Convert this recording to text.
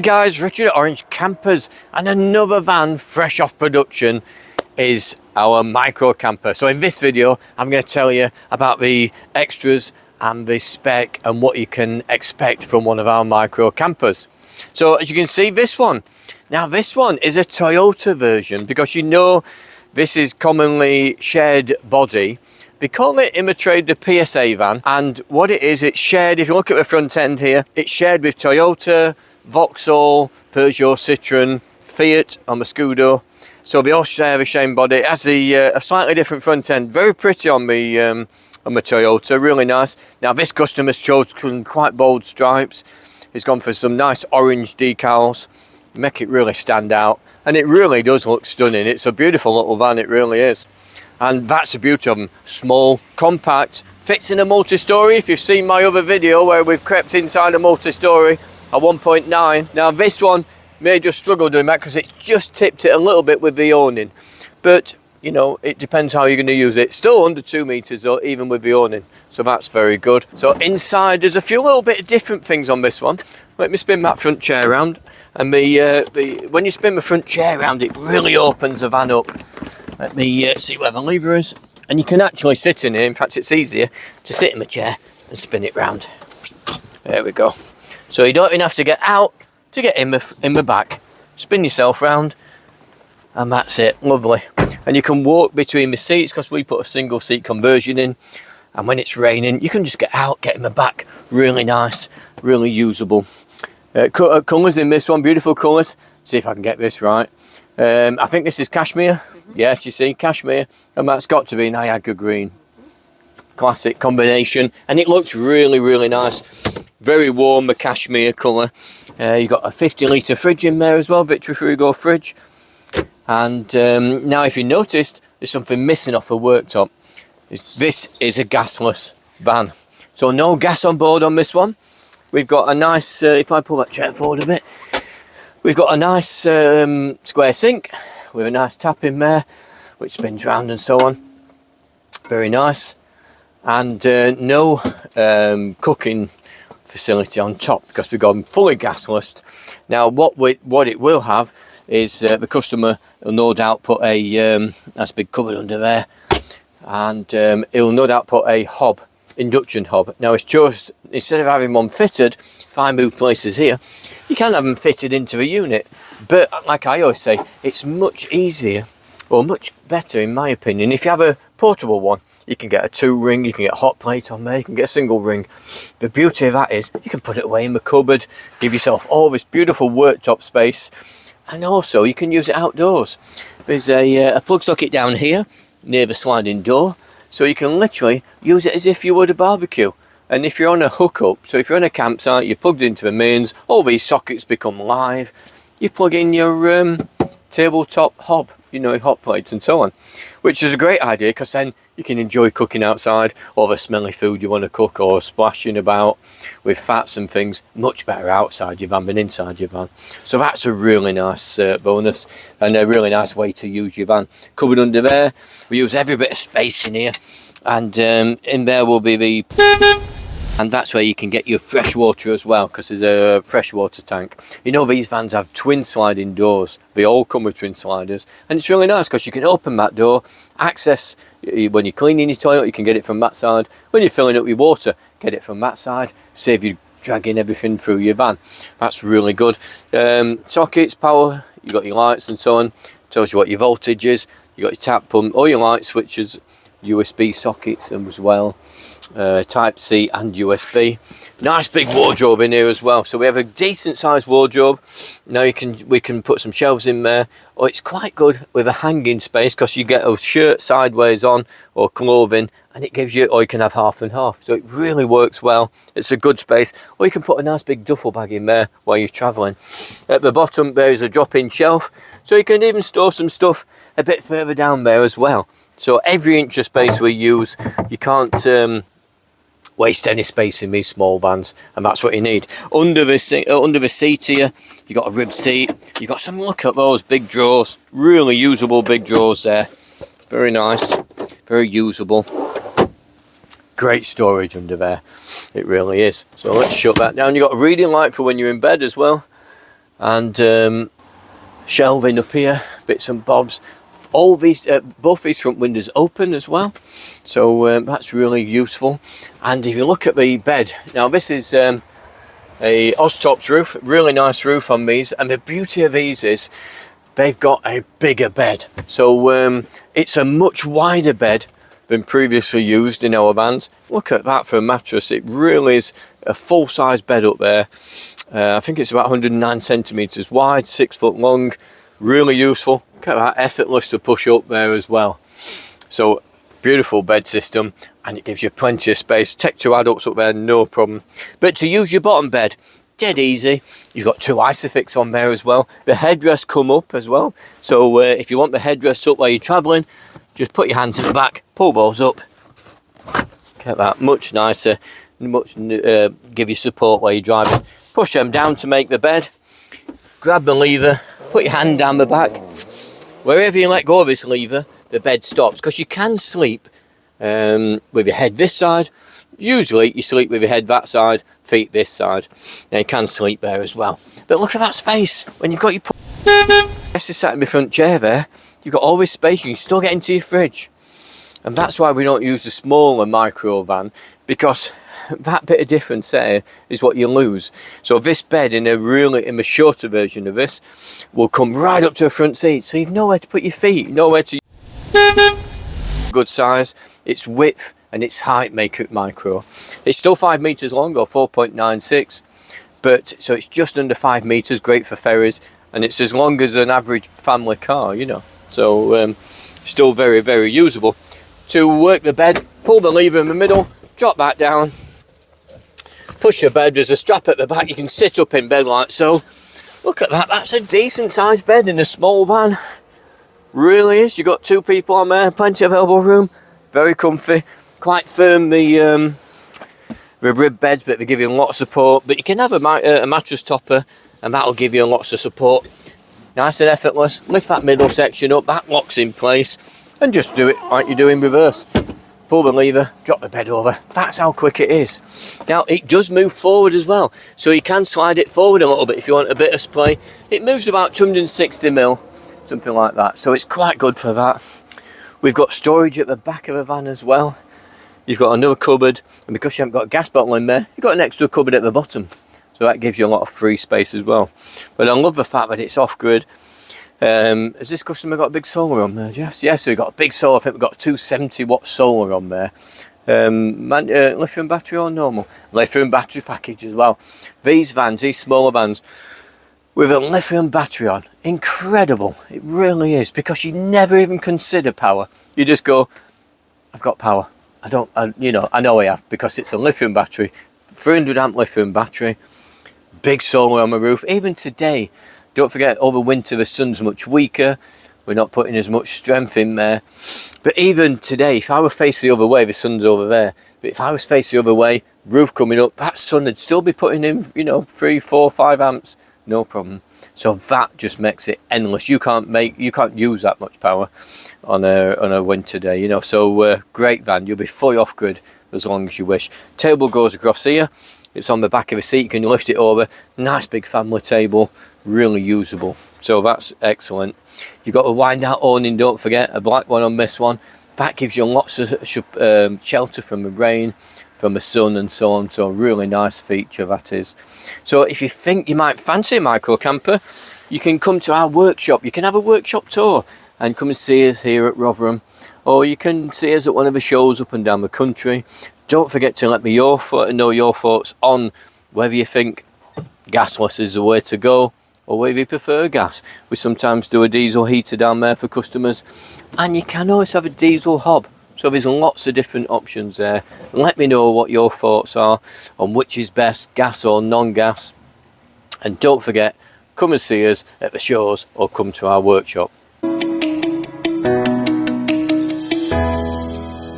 Hey guys, Richard at Orange Campers, and another van fresh off production is our micro camper. So in this video I'm going to tell you about the extras and the spec and what you can expect from one of our micro campers. So as you can see, this one is a Toyota version, because you know this is commonly shared body. They call it in the trade the PSA van, and what it is, it's shared. If you look at the front end here, it's shared with Toyota, Vauxhall, Peugeot, Citroën, Fiat on the Scudo. So they all share the same body. It has a slightly different front end. Very pretty on the Toyota, really nice. Now this customer's chosen quite bold stripes. He's gone for some nice orange decals, make it really stand out. And it really does look stunning. It's a beautiful little van, it really is. And that's the beauty of them. Small, compact, fits in a multi-storey. If you've seen my other video where we've crept inside a multi-storey, a 1.9. Now this one may just struggle doing that because it's just tipped it a little bit with the awning. But, you know, it depends how you're going to use it. Still under 2 meters though, even with the awning. So that's very good. So inside, there's a few little bit of different things on this one. Let me spin that front chair around. And when you spin the front chair around, it really opens the van up. Let me see where the lever is. And you can actually sit in here. In fact, it's easier to sit in the chair and spin it round. There we go. So you don't even have to get out to get in the back. Spin yourself round and that's it. Lovely. And you can walk between the seats because we put a single seat conversion in. And when it's raining, you can just get out, get in the back. Really nice, really usable. Colours in this one, beautiful colours. See if I can get this right. I think this is Cashmere. Yes, you see, Cashmere. And that's got to be Niagara green. Classic combination. And it looks really, really nice. Very warm, the Cashmere colour. You've got a 50-litre fridge in there as well, Vitrifrigo fridge. And now if you noticed, there's something missing off the worktop. This is a gasless van. So no gas on board on this one. We've got a nice, if I pull that chair forward a bit, we've got a nice square sink with a nice tap in there, which spins round and so on. Very nice. And no cooking facility on top because we've gone fully gasless. Now what it will have is the customer will no doubt put a nice big cupboard under there, and he'll no doubt put a hob, induction hob. Now it's just, instead of having one fitted, if I move places here, you can have them fitted into a unit, but like I always say, it's much easier or much better in my opinion if you have a portable one. You can get a 2-ring, you can get a hot plate on there, you can get a single ring. The beauty of that is you can put it away in the cupboard, give yourself all this beautiful worktop space, and also you can use it outdoors. There's a plug socket down here near the sliding door, so you can literally use it as if you would a barbecue. And if you're on a hookup, so if you're on a campsite, you're plugged into the mains, all these sockets become live, you plug in your tabletop hob, you know, hot plates and so on, which is a great idea because then you can enjoy cooking outside, or the smelly food you want to cook, or splashing about with fats and things. Much better outside your van than inside your van. So that's a really nice bonus and a really nice way to use your van. Cupboard under there, we use every bit of space in here, and in there will be the, and that's where you can get your fresh water as well, because there's a fresh water tank. You know, these vans have twin sliding doors. They all come with twin sliders, and it's really nice because you can open that door, access, when you're cleaning your toilet, you can get it from that side. When you're filling up your water, get it from that side. Save you dragging everything through your van. That's really good. Sockets, power, you got your lights and so on. Tells you what your voltage is. You got your tap pump, all your light switches, USB sockets as well. Type C and USB. Nice big wardrobe in here as well. So we have a decent sized wardrobe. Now we can put some shelves in there. Oh, it's quite good with a hanging space because you get a shirt sideways on or clothing, and it gives you, or you can have half and half. So it really works well. It's a good space. Or you can put a nice big duffel bag in there while you're traveling. At the bottom there is a drop-in shelf, so you can even store some stuff a bit further down there as well. So every inch of space we use, you can't waste any space in these small vans, and that's what you need. Under the seat here, you got a rib seat. You got some, look at those big drawers, really usable big drawers there. Very nice, very usable. Great storage under there, it really is. So let's shut that down. You got a reading light for when you're in bed as well. and shelving up here, bits and bobs. All these, both these front windows open as well, so that's really useful. And if you look at the bed, now this is a Austops roof, really nice roof on these, and the beauty of these is they've got a bigger bed, so it's a much wider bed than previously used in our vans. Look at that for a mattress. It really is a full-size bed up there. I think it's about 109 centimeters wide, 6 foot long, really useful. Look at that, effortless to push up there as well. So beautiful bed system, and it gives you plenty of space. Take 2 adults up there, no problem. But to use your bottom bed, dead easy. You've got 2 Isofix on there as well. The headrests come up as well, so if you want the headrests up while you're travelling, just put your hands at the back, pull those up. Get that, much nicer, much give you support while you're driving. Push them down to make the bed, grab the lever, put your hand down the back. Wherever you let go of this lever, the bed stops, because you can sleep with your head this side. Usually you sleep with your head that side, feet this side. Now you can sleep there as well. But look at that space when you've got your just sat in my front chair there. You've got all this space, you can still get into your fridge. And that's why we don't use the smaller micro van, because that bit of difference there is what you lose. So this bed in the shorter version of this will come right up to the front seat, so you've nowhere to put your feet, nowhere to good size. Its width and its height make it micro. It's still 5 meters long, or 4.96, but so it's just under 5 meters, great for ferries, and it's as long as an average family car, you know. So still very, very usable. To work the bed, pull the lever in the middle, drop that down, push your bed. There's a strap at the back, you can sit up in bed like so. Look at that, that's a decent sized bed in a small van. Really is. You've got 2 people on there, plenty of elbow room, very comfy, quite firm the rib beds, but they give you a lot of support. But you can have a mattress topper, and that'll give you lots of support. Nice and effortless. Lift that middle section up, that locks in place, and just do it like you do in reverse. Pull the lever, drop the bed over. That's how quick it is. Now it does move forward as well, so you can slide it forward a little bit if you want a bit of splay. It moves about 260mm, something like that, so it's quite good for that. We've got storage at the back of the van as well. You've got another cupboard, and because you haven't got a gas bottle in there, you've got an extra cupboard at the bottom. So that gives you a lot of free space as well. But I love the fact that it's off-grid. Has this customer got a big solar on there? Yes, so we've got a big solar. I think we've got a 270 watt solar on there. Lithium battery or normal? Lithium battery package as well. These vans, these smaller vans, with a lithium battery on, incredible. It really is, because you never even consider power. You just go, I've got power. I know I have, because it's a lithium battery, 300 amp lithium battery. Big solar on the roof. Even today, don't forget, over winter the sun's much weaker, we're not putting as much strength in there. But even today, if I were facing the other way, the sun's over there, but if I was facing the other way, roof coming up, that sun would still be putting in, 3, 4, 5 amps, no problem. So that just makes it endless. You can't use that much power on a winter day, So great van. You'll be fully off grid as long as you wish. Table goes across here. It's on the back of a seat, you can lift it over. Nice big family table, really usable. So that's excellent. You've got a wind out awning, don't forget, a black one on this one. That gives you lots of shelter from the rain, from the sun and so on. So really nice feature that is. So if you think you might fancy a micro camper, you can come to our workshop. You can have a workshop tour and come and see us here at Rotherham, or you can see us at one of the shows up and down the country. Don't forget to let me know your thoughts on whether you think gasless is the way to go, or whether you prefer gas. We sometimes do a diesel heater down there for customers, and you can always have a diesel hob. So there's lots of different options there. Let me know what your thoughts are on which is best, gas or non-gas. And don't forget, come and see us at the shows or come to our workshop.